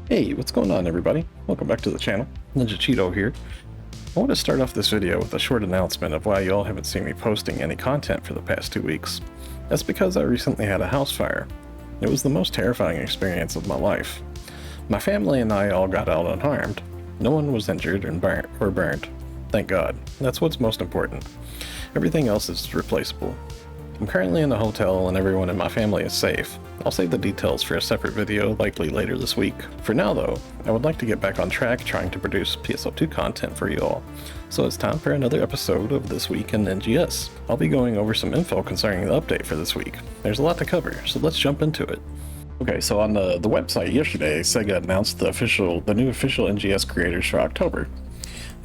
Hey, what's going on everybody? Welcome back to the channel. NiNjahCheeto here. I want to start off this video with a short announcement of why y'all haven't seen me posting any content for the past 2 weeks. That's because I recently had a house fire. It was the most terrifying experience of my life. My family and I all got out unharmed. No one was injured and burned. Thank God. That's what's most important. Everything else is replaceable. I'm currently in a hotel and everyone in my family is safe. I'll save the details for a separate video, likely later this week. For now though, I would like to get back on track trying to produce PSO2 content for you all. So it's time for another episode of This Week in NGS. I'll be going over some info concerning the update for this week. There's a lot to cover, so let's jump into it. Okay, so on the website yesterday, SEGA announced the new official NGS creators for October.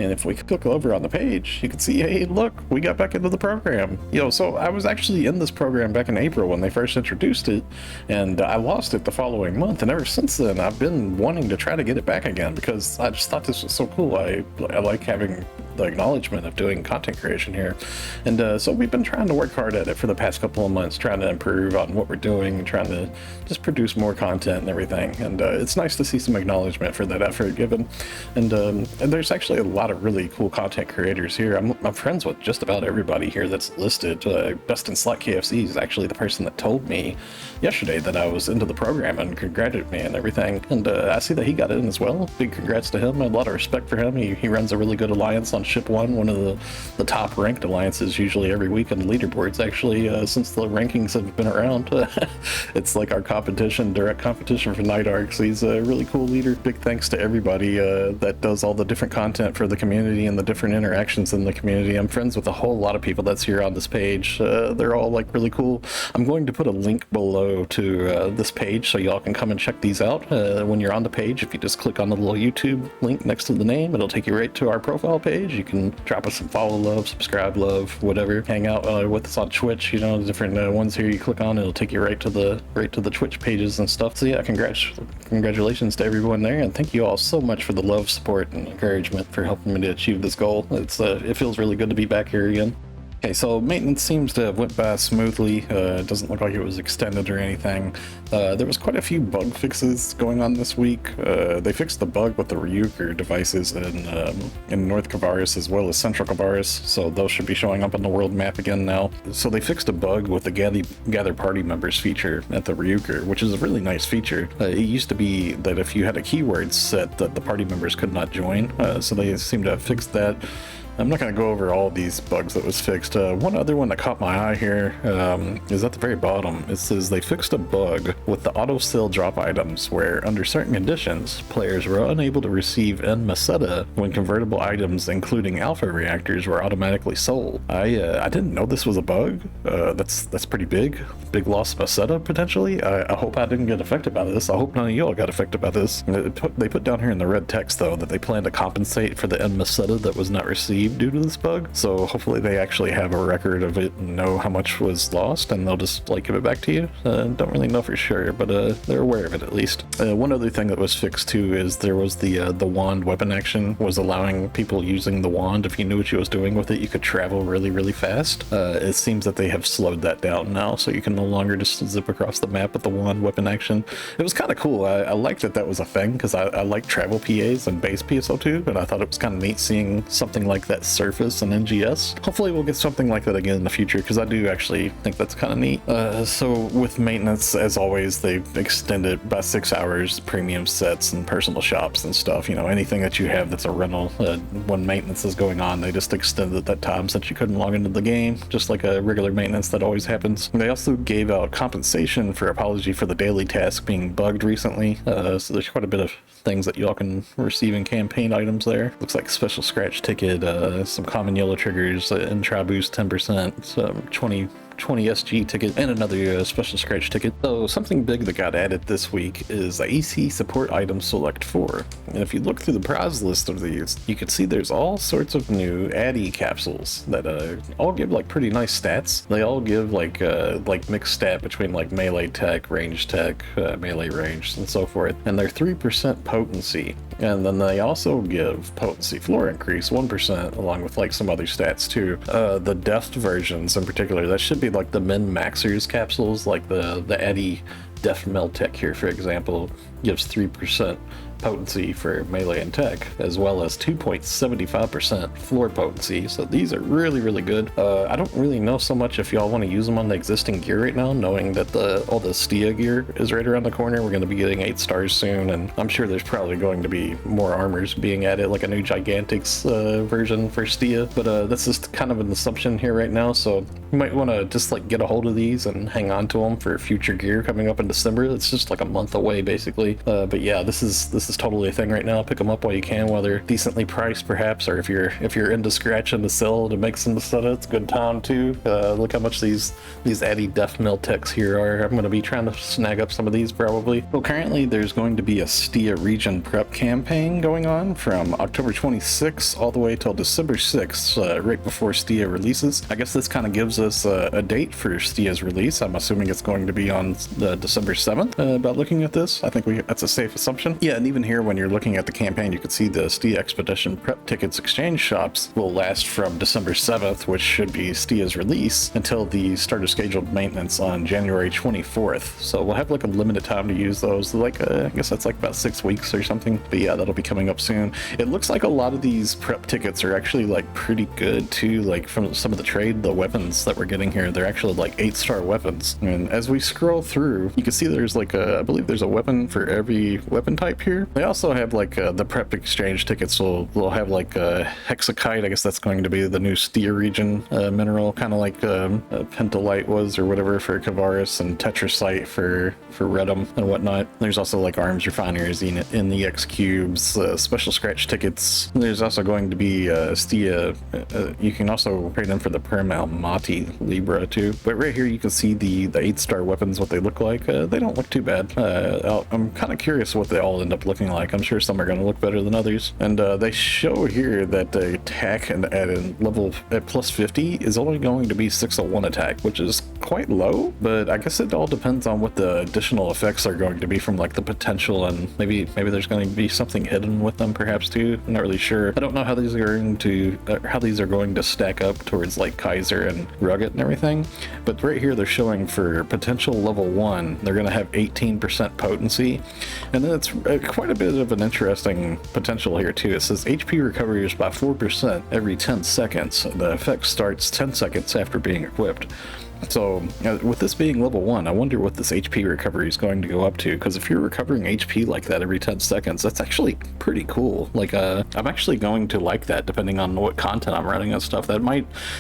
And if we click over on the page, you can see, hey, look, we got back into the program. So I was actually in this program back in April when they first introduced it, and I lost it the following month. And ever since then, I've been wanting to try to get it back again because I just thought this was so cool. I like having the acknowledgement of doing content creation here. And so we've been trying to work hard at it for the past couple of months, trying to improve on what we're doing, trying to just produce more content and everything. And it's nice to see some acknowledgement for that effort given. And there's actually a lot of really cool content creators here. I'm friends with just about everybody here that's listed. Best in Slot KFC is actually the person that told me yesterday that I was into the program and congratulated me and everything. And I see that he got in as well. Big congrats to him. I have a lot of respect for him. He runs a really good alliance on Ship 1, one of the top ranked alliances usually every week on the leaderboards actually since the rankings have been around. It's like our competition, direct competition for Night Arcs. He's a really cool leader. Big thanks to everybody that does all the different content for the community and the different interactions in the community. I'm friends with a whole lot of people that's here on this page. They're all like really cool. I'm going to put a link below to this page so y'all can come and check these out. When you're on the page, if you just click on the little YouTube link next to the name, it'll take you right to our profile page. You can drop us some follow love, subscribe love, whatever. Hang out with us on Twitch. The different ones here you click on, it'll take you right to the Twitch pages and stuff. So yeah, congratulations to everyone there, and thank you all so much for the love, support, and encouragement for helping me to achieve this goal. It feels really good to be back here again. Okay, so maintenance seems to have went by smoothly. It doesn't look like it was extended or anything. There was quite a few bug fixes going on this week. They fixed the bug with the Ryuker devices in North Kavaris as well as Central Kavaris, so those should be showing up on the world map again now. So they fixed a bug with the gather party members feature at the Ryuker, which is a really nice feature. It used to be that if you had a keyword set that the party members could not join, so they seem to have fixed that. I'm not going to go over all these bugs that was fixed. One other one that caught my eye here is at the very bottom. It says they fixed a bug with the auto sell drop items where under certain conditions, players were unable to receive N Meseta when convertible items including alpha reactors were automatically sold. I didn't know this was a bug. That's pretty big. Big loss of Meseta potentially. I hope I didn't get affected by this. I hope none of y'all got affected by this. They put down here in the red text though that they plan to compensate for the N Meseta that was not received due to this bug, so hopefully they actually have a record of it and know how much was lost and they'll just give it back to you. Don't really know for sure, but they're aware of it at least. One other thing that was fixed too is there was the wand weapon action was allowing people using the wand, if you knew what you was doing with it, you could travel really fast. It seems that they have slowed that down now, so you can no longer just zip across the map with the wand weapon action. It was kind of cool. I liked that was a thing because I like travel PAs and base PSO2, and I thought it was kind of neat seeing something like that surface in NGS. Hopefully we'll get something like that again in the future because I do actually think that's kind of neat. So with maintenance, as always, they've extended by 6 hours premium sets and personal shops and stuff. Anything that you have that's a rental when maintenance is going on, they just extended that time since you couldn't log into the game, just like a regular maintenance that always happens. They also gave out compensation for apology for the daily task being bugged recently. So there's quite a bit of things that y'all can receive in campaign items there. Looks like special scratch ticket, some common yellow triggers, intro boost 10%, some 20 SG ticket, and another special scratch ticket. So something big that got added this week is the AC support item select 4. And if you look through the prize list of these, you can see there's all sorts of new Addy capsules that all give pretty nice stats. They all give like mixed stat between melee tech, range tech, melee range, and so forth. And they're 3% potency. And then they also give potency floor increase 1% along with some other stats too. The deft versions in particular, that should be the min maxers capsules, like the Addy Def Meltech here, for example. gives 3% potency for melee and tech, as well as 2.75% floor potency. So these are really, really good. I don't really know so much if y'all want to use them on the existing gear right now, knowing that all the STIA gear is right around the corner. We're going to be getting 8 stars soon, and I'm sure there's probably going to be more armors being added, like a new Gigantics version for STIA. But that's just kind of an assumption here right now, so you might want to just like get a hold of these and hang on to them for future gear coming up in December. It's just like a month away, basically. But yeah, this is totally a thing right now. Pick them up while you can, while they're decently priced, perhaps, or if you're into scratching to sell to make some Masetta, it's a good time too. Look how much these Addy Def Mill techs here are. I'm going to be trying to snag up some of these probably. Well, currently there's going to be a STIA region prep campaign going on from October 26th all the way till December 6th, right before STIA releases. I guess this kind of gives us a date for STIA's release. I'm assuming it's going to be on the December 7th. By looking at this, I think that's a safe assumption. Yeah, and even here when you're looking at the campaign, you can see the STIA Expedition Prep Tickets exchange shops will last from December 7th, which should be STIA's release, until the start of scheduled maintenance on January 24th. So we'll have like a limited time to use those. Like I guess that's like about 6 weeks or something. But yeah, that'll be coming up soon. It looks like a lot of these prep tickets are actually like pretty good too. Like from some of the weapons that we're getting here, they're actually like 8-star weapons. And as we scroll through, you can see there's like I believe there's a weapon for every weapon type here. They also have like the prep exchange tickets. So they'll have like hexakite. I guess that's going to be the new STIA region mineral, kind of like pentalite was or whatever for Kavaris, and tetrasite for Redum and whatnot. There's also like arms refineries in the X cubes, special scratch tickets. There's also going to be STIA. You can also trade them for the Paramount Mati Libra too. But right here you can see the 8-star weapons, what they look like. They don't look too bad. I'm kind of curious what they all end up looking like. I'm sure some are going to look better than others. And they show here that the attack at plus 50 is only going to be 601 attack, which is quite low, but I guess it all depends on what the additional effects are going to be from like the potential, and maybe there's going to be something hidden with them perhaps too. I'm not really sure. I don't know how these are going to stack up towards like Kaiser and Rugged and everything, but right here they're showing for potential level 1 they're going to have 18% potency, and then it's quite a bit of an interesting potential here too. It says HP recovers by 4% every 10 seconds. The effect starts 10 seconds after being equipped. So with this being level 1, I wonder what this HP recovery is going to go up to, because if you're recovering HP like that every 10 seconds, that's actually pretty cool. Like I'm actually going to like that, depending on what content I'm running and stuff.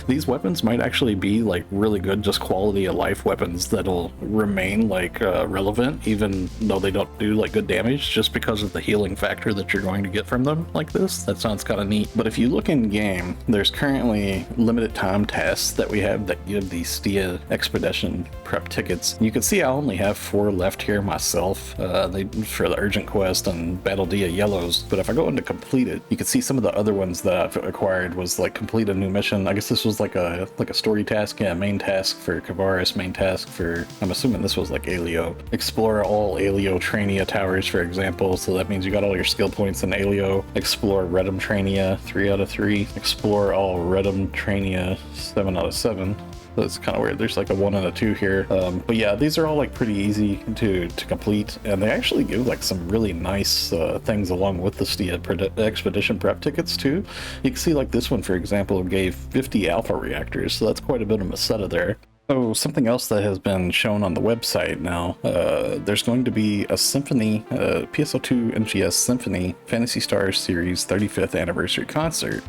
These weapons might actually be like really good, just quality of life weapons that'll remain like relevant even though they don't do like good damage, just because of the healing factor that you're going to get from them like this. That sounds kind of neat. But if you look in game, there's currently limited time tasks that we have that give the STIA Expedition prep tickets. You can see I only have 4 left here myself, for the urgent quest and Battle Dia yellows. But if I go into complete it, you can see some of the other ones that I've acquired was like complete a new mission. I guess this was like a story task. Yeah, main task for Kavaris, main task for, I'm assuming this was like Alio. Explore all Alio Trania towers, for example. So that means you got all your skill points in Alio. Explore Redum Trania 3 out of 3. Explore all Redum Trania 7 out of 7. That's kind of weird. There's like a 1 and a 2 here. But yeah, these are all like pretty easy to complete, and they actually give like some really nice things along with the STIA Expedition prep tickets too. You can see like this one, for example, gave 50 alpha reactors, so that's quite a bit of Masetta there. So something else that has been shown on the website now, there's going to be a Symphony, PSO2 NGS Symphony Fantasy Stars Series 35th Anniversary Concert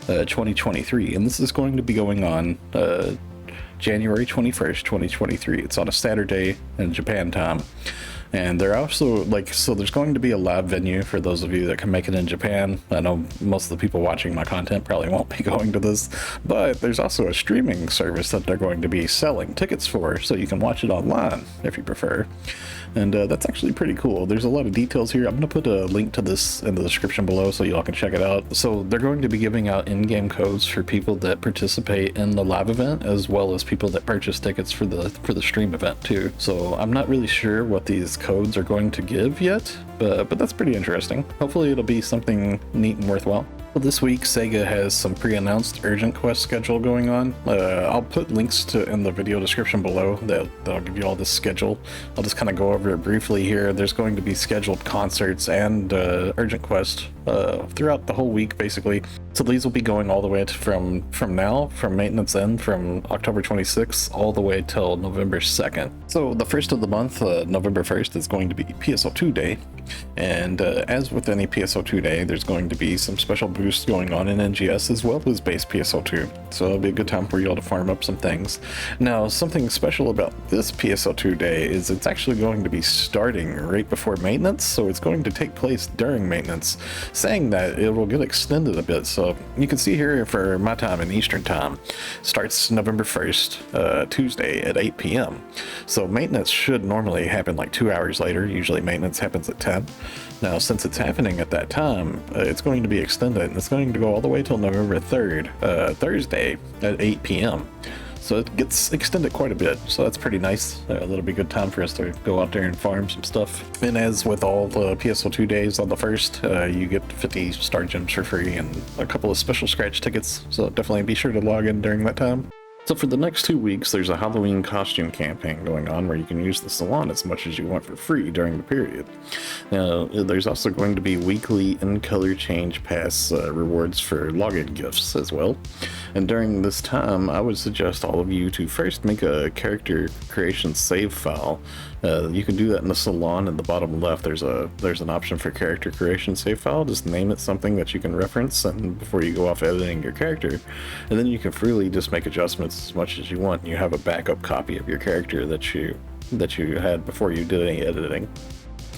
2023, and this is going to be going on January 21st, 2023. It's on a Saturday in Japan time. And they're also like, so there's going to be a live venue for those of you that can make it in Japan. I know most of the people watching my content probably won't be going to this, but there's also a streaming service that they're going to be selling tickets for, so you can watch it online if you prefer. And that's actually pretty cool. There's a lot of details here. I'm going to put a link to this in the description below so y'all can check it out. So they're going to be giving out in-game codes for people that participate in the live event, as well as people that purchase tickets for the stream event too. So I'm not really sure what these codes are going to give yet, but that's pretty interesting. Hopefully it'll be something neat and worthwhile. Well, this week, SEGA has some pre-announced urgent quest schedule going on. I'll put links to in the video description below that'll give you all this schedule. I'll just kind of go over it briefly here. There's going to be scheduled concerts and urgent quest throughout the whole week, basically. So these will be going all the way from maintenance end, from October 26th all the way till November 2nd. So the first of the month, November 1st, is going to be PSO2 Day. And as with any PSO2 Day, there's going to be some special boosts going on in NGS as well as base PSO2. So it'll be a good time for you all to farm up some things. Now, something special about this PSO2 Day is it's actually going to be starting right before maintenance, so it's going to take place during maintenance. Saying that, it will get extended a bit. So you can see here for my time in Eastern time, starts November 1st, Tuesday at 8 p.m. So maintenance should normally happen like 2 hours later. Usually maintenance happens at 10. Now, since it's happening at that time, it's going to be extended, and it's going to go all the way till November 3rd, Thursday at 8 p.m. So it gets extended quite a bit, so that's pretty nice. That'll be a good time for us to go out there and farm some stuff. And as with all the PSO2 days on the 1st, you get 50 star gems for free and a couple of special scratch tickets, so definitely be sure to log in during that time. So for the next 2 weeks, there's a Halloween costume campaign going on where you can use the salon as much as you want for free during the period. Now, there's also going to be weekly in-color change pass rewards for login gifts as well. And during this time, I would suggest all of you to first make a character creation save file. You can do that in the salon in the bottom left. There's an option for character creation save file. Just name it something that you can reference and before you go off editing your character. And then you can freely just make adjustments as much as you want. You have a backup copy of your character that you had before you did any editing.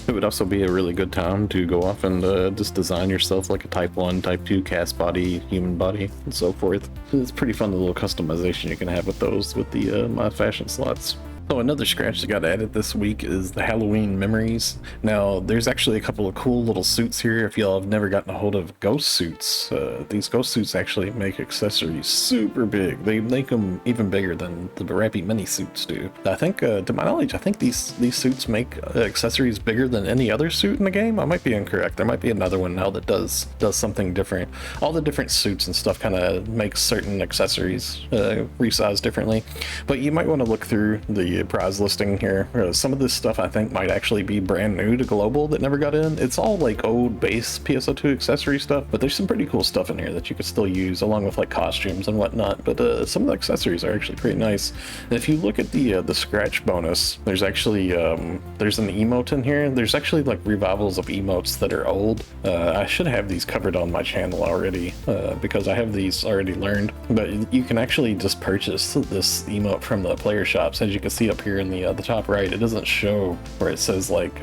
It would also be a really good time to go off and just design yourself like a Type 1, Type 2 cast body, human body, and so forth. It's pretty fun, the little customization you can have with those with the mod fashion slots. So another scratch that got added this week is the Halloween memories. Now, there's actually a couple of cool little suits here. If y'all have never gotten a hold of ghost suits, these ghost suits actually make accessories super big. They make them even bigger than the Barappy mini suits do. I think, to my knowledge, I think these suits make accessories bigger than any other suit in the game. I might be incorrect. There might be another one now that does something different. All the different suits and stuff kind of make certain accessories resize differently. But you might want to look through the prize listing here. Some of this stuff I think might actually be brand new to global that never got in. It's all like old base PSO2 accessory stuff, but there's some pretty cool stuff in here that you could still use along with like costumes and whatnot. But some of the accessories are actually pretty nice. And if you look at the scratch bonus, there's actually there's an emote in here. There's actually like revivals of emotes that are old. I should have these covered on my channel already because I have these already learned, but you can actually just purchase this emote from the player shops. As you can see up here in the top right, it doesn't show where it says like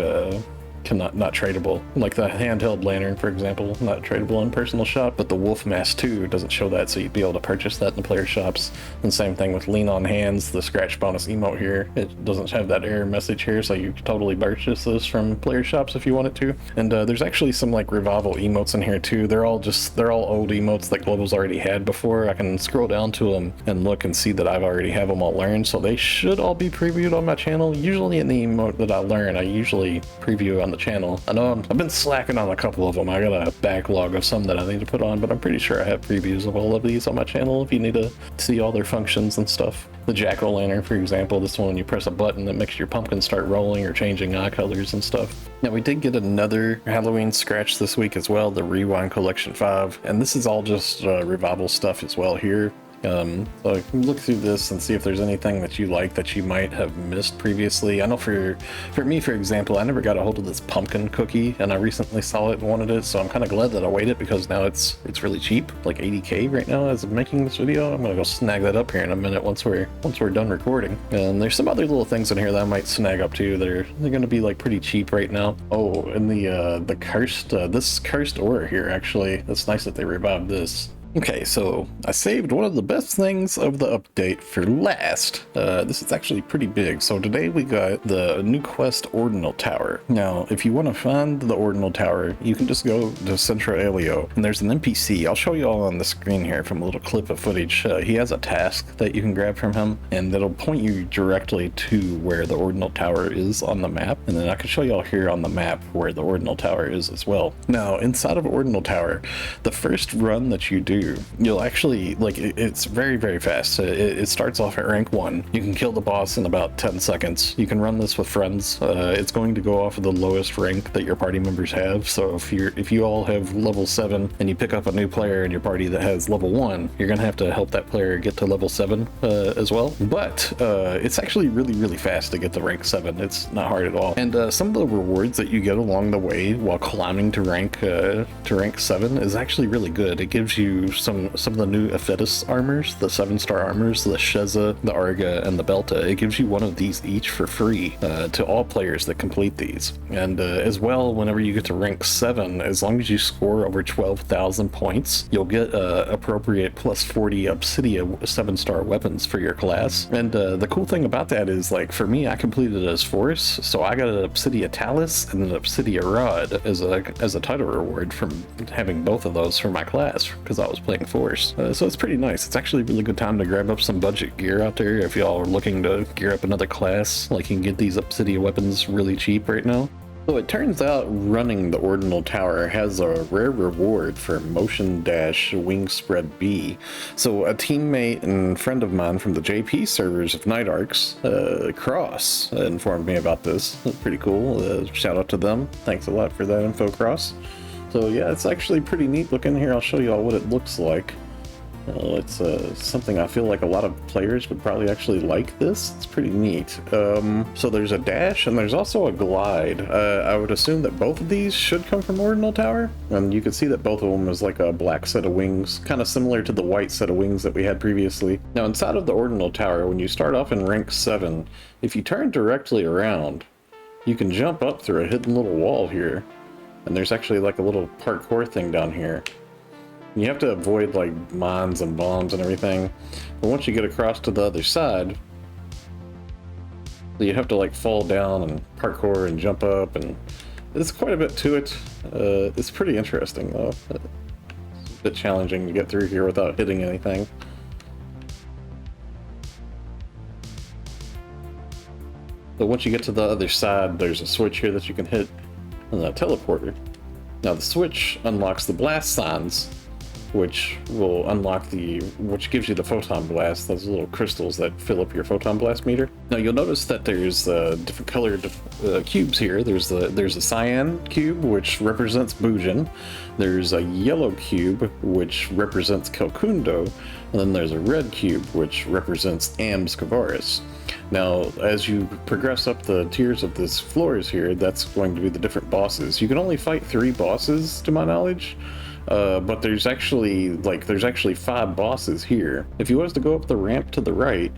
not tradable. Like the handheld lantern, for example, not tradable in personal shop, but the wolf mask 2 doesn't show that, so you'd be able to purchase that in the player shops. And same thing with lean on hands, the scratch bonus emote here. It doesn't have that error message here, so you could totally purchase this from player shops if you wanted to. And there's actually some like revival emotes in here too. They're all old emotes that Global's already had before. I can scroll down to them and look and see that I've already have them all learned, so they should all be previewed on my channel. Usually in the emote that I learn, I usually preview on the channel. I know I've been slacking on a couple of them. I got a backlog of some that I need to put on, but I'm pretty sure I have previews of all of these on my channel if you need to see all their functions and stuff. The jack-o'-lantern, for example, this one you press a button that makes your pumpkin start rolling or changing eye colors and stuff. Now, we did get another Halloween scratch this week as well, the Rewind Collection 5, and this is all just revival stuff as well here. So you can look through this and see if there's anything that you like that you might have missed previously. I know for me, for example, I never got a hold of this pumpkin cookie, and I recently saw it and wanted it, so I'm kind of glad that I waited because now it's really cheap, like 80k right now as of making this video. I'm gonna go snag that up here in a minute once we're done recording. And there's some other little things in here that I might snag up too. They're gonna be like pretty cheap right now. Oh, and the cursed this cursed ore here, actually, it's nice that they revived this. Okay, so I saved one of the best things of the update for last. This is actually pretty big. So today we got the new quest Ordinal Tower. Now, if you want to find the Ordinal Tower, you can just go to Central Elio, and there's an NPC. I'll show you all on the screen here from a little clip of footage. He has a task that you can grab from him, and that'll point you directly to where the Ordinal Tower is on the map. And then I can show you all here on the map where the Ordinal Tower is as well. Now, inside of Ordinal Tower, the first run that you do, you'll actually, like, it's very, very fast. It starts off at rank 1. You can kill the boss in about 10 seconds. You can run this with friends. It's going to go off of the lowest rank that your party members have. So if you all have level 7 and you pick up a new player in your party that has level 1, you're gonna have to help that player get to level 7 as well. But it's actually really, really fast to get to rank 7. It's not hard at all. And some of the rewards that you get along the way while climbing to rank 7 is actually really good. It gives you some of the new Aphetis armors, the 7-star armors, the Sheza, the Arga, and the Belta. It gives you one of these each for free to all players that complete these. And as well, whenever you get to rank 7, as long as you score over 12,000 points, you'll get appropriate plus 40 Obsidia 7-star weapons for your class. And the cool thing about that is, like, for me, I completed it as Force, so I got an Obsidia Talus and an Obsidia Rod as a title reward from having both of those for my class, because I was playing Force. So it's pretty nice. It's actually a really good time to grab up some budget gear out there if y'all are looking to gear up another class. Like, you can get these Obsidia weapons really cheap right now. So it turns out running the Ordinal Tower has a rare reward for motion dash wing spread B. So a teammate and friend of mine from the JP servers of Night Arcs, Cross, informed me about this. Pretty cool. Shout out to them. Thanks a lot for that info, Cross. So yeah, it's actually pretty neat looking. Here, I'll show you all what it looks like. It's something I feel like a lot of players would probably actually like this. It's pretty neat. So there's a dash and there's also a glide. I would assume that both of these should come from Ordinal Tower. And you can see that both of them is like a black set of wings, kind of similar to the white set of wings that we had previously. Now inside of the Ordinal Tower, when you start off in rank 7, if you turn directly around, you can jump up through a hidden little wall here. And there's actually like a little parkour thing down here. You have to avoid like mines and bombs and everything. But once you get across to the other side, you have to like fall down and parkour and jump up, and there's quite a bit to it. It's pretty interesting though. It's a bit challenging to get through here without hitting anything. But once you get to the other side, there's a switch here that you can hit, and a teleporter. Now the switch unlocks the blast signs, which will unlock which gives you the photon blast, those little crystals that fill up your photon blast meter. Now you'll notice that there's different colored cubes here. There's a cyan cube, which represents Bujin. There's a yellow cube, which represents Kelkundo, and then there's a red cube, which represents Amskavaris. Now, as you progress up the tiers of this floors here, that's going to be the different bosses. You can only fight 3 bosses, to my knowledge. But there's actually 5 bosses here. If you was to go up the ramp to the right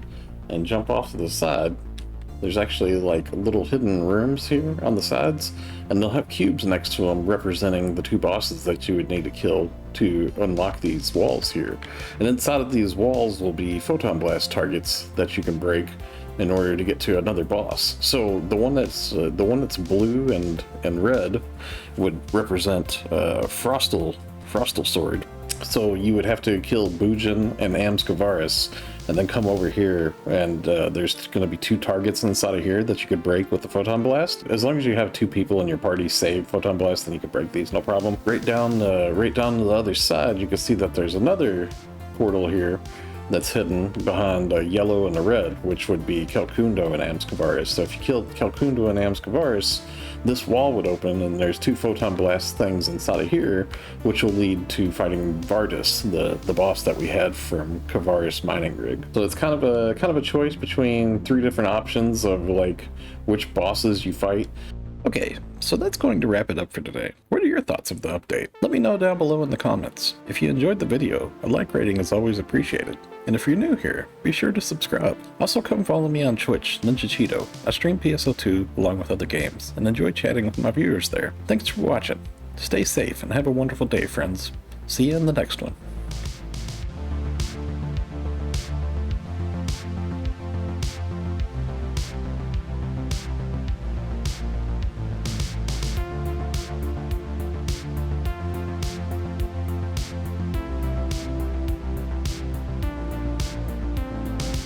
and jump off to the side, there's actually like little hidden rooms here on the sides, and they'll have cubes next to them representing the 2 bosses that you would need to kill to unlock these walls here. And inside of these walls will be photon blast targets that you can break in order to get to another boss. So the one that's blue and red would represent Frostal Sword. So you would have to kill Bujin and Amskavaris and then come over here, and there's going to be 2 targets inside of here that you could break with the photon blast. As long as you have 2 people in your party save photon blast, then you can break these, no problem. Right down to the other side, you can see that there's another portal here that's hidden behind a yellow and a red, which would be Kelkundo and Amskavaris. So if you killed Kelkundo and Amskavaris, this wall would open, and there's 2 photon blast things inside of here, which will lead to fighting Vardis, the boss that we had from Kavaris Mining Rig. So it's kind of a choice between 3 different options of like which bosses you fight. Okay, so that's going to wrap it up for today. What are your thoughts of the update? Let me know down below in the comments. If you enjoyed the video, a like rating is always appreciated. And if you're new here, be sure to subscribe. Also come follow me on Twitch, NiNjahCheeto. I stream PSO2 along with other games, and enjoy chatting with my viewers there. Thanks for watching. Stay safe and have a wonderful day, friends. See you in the next one.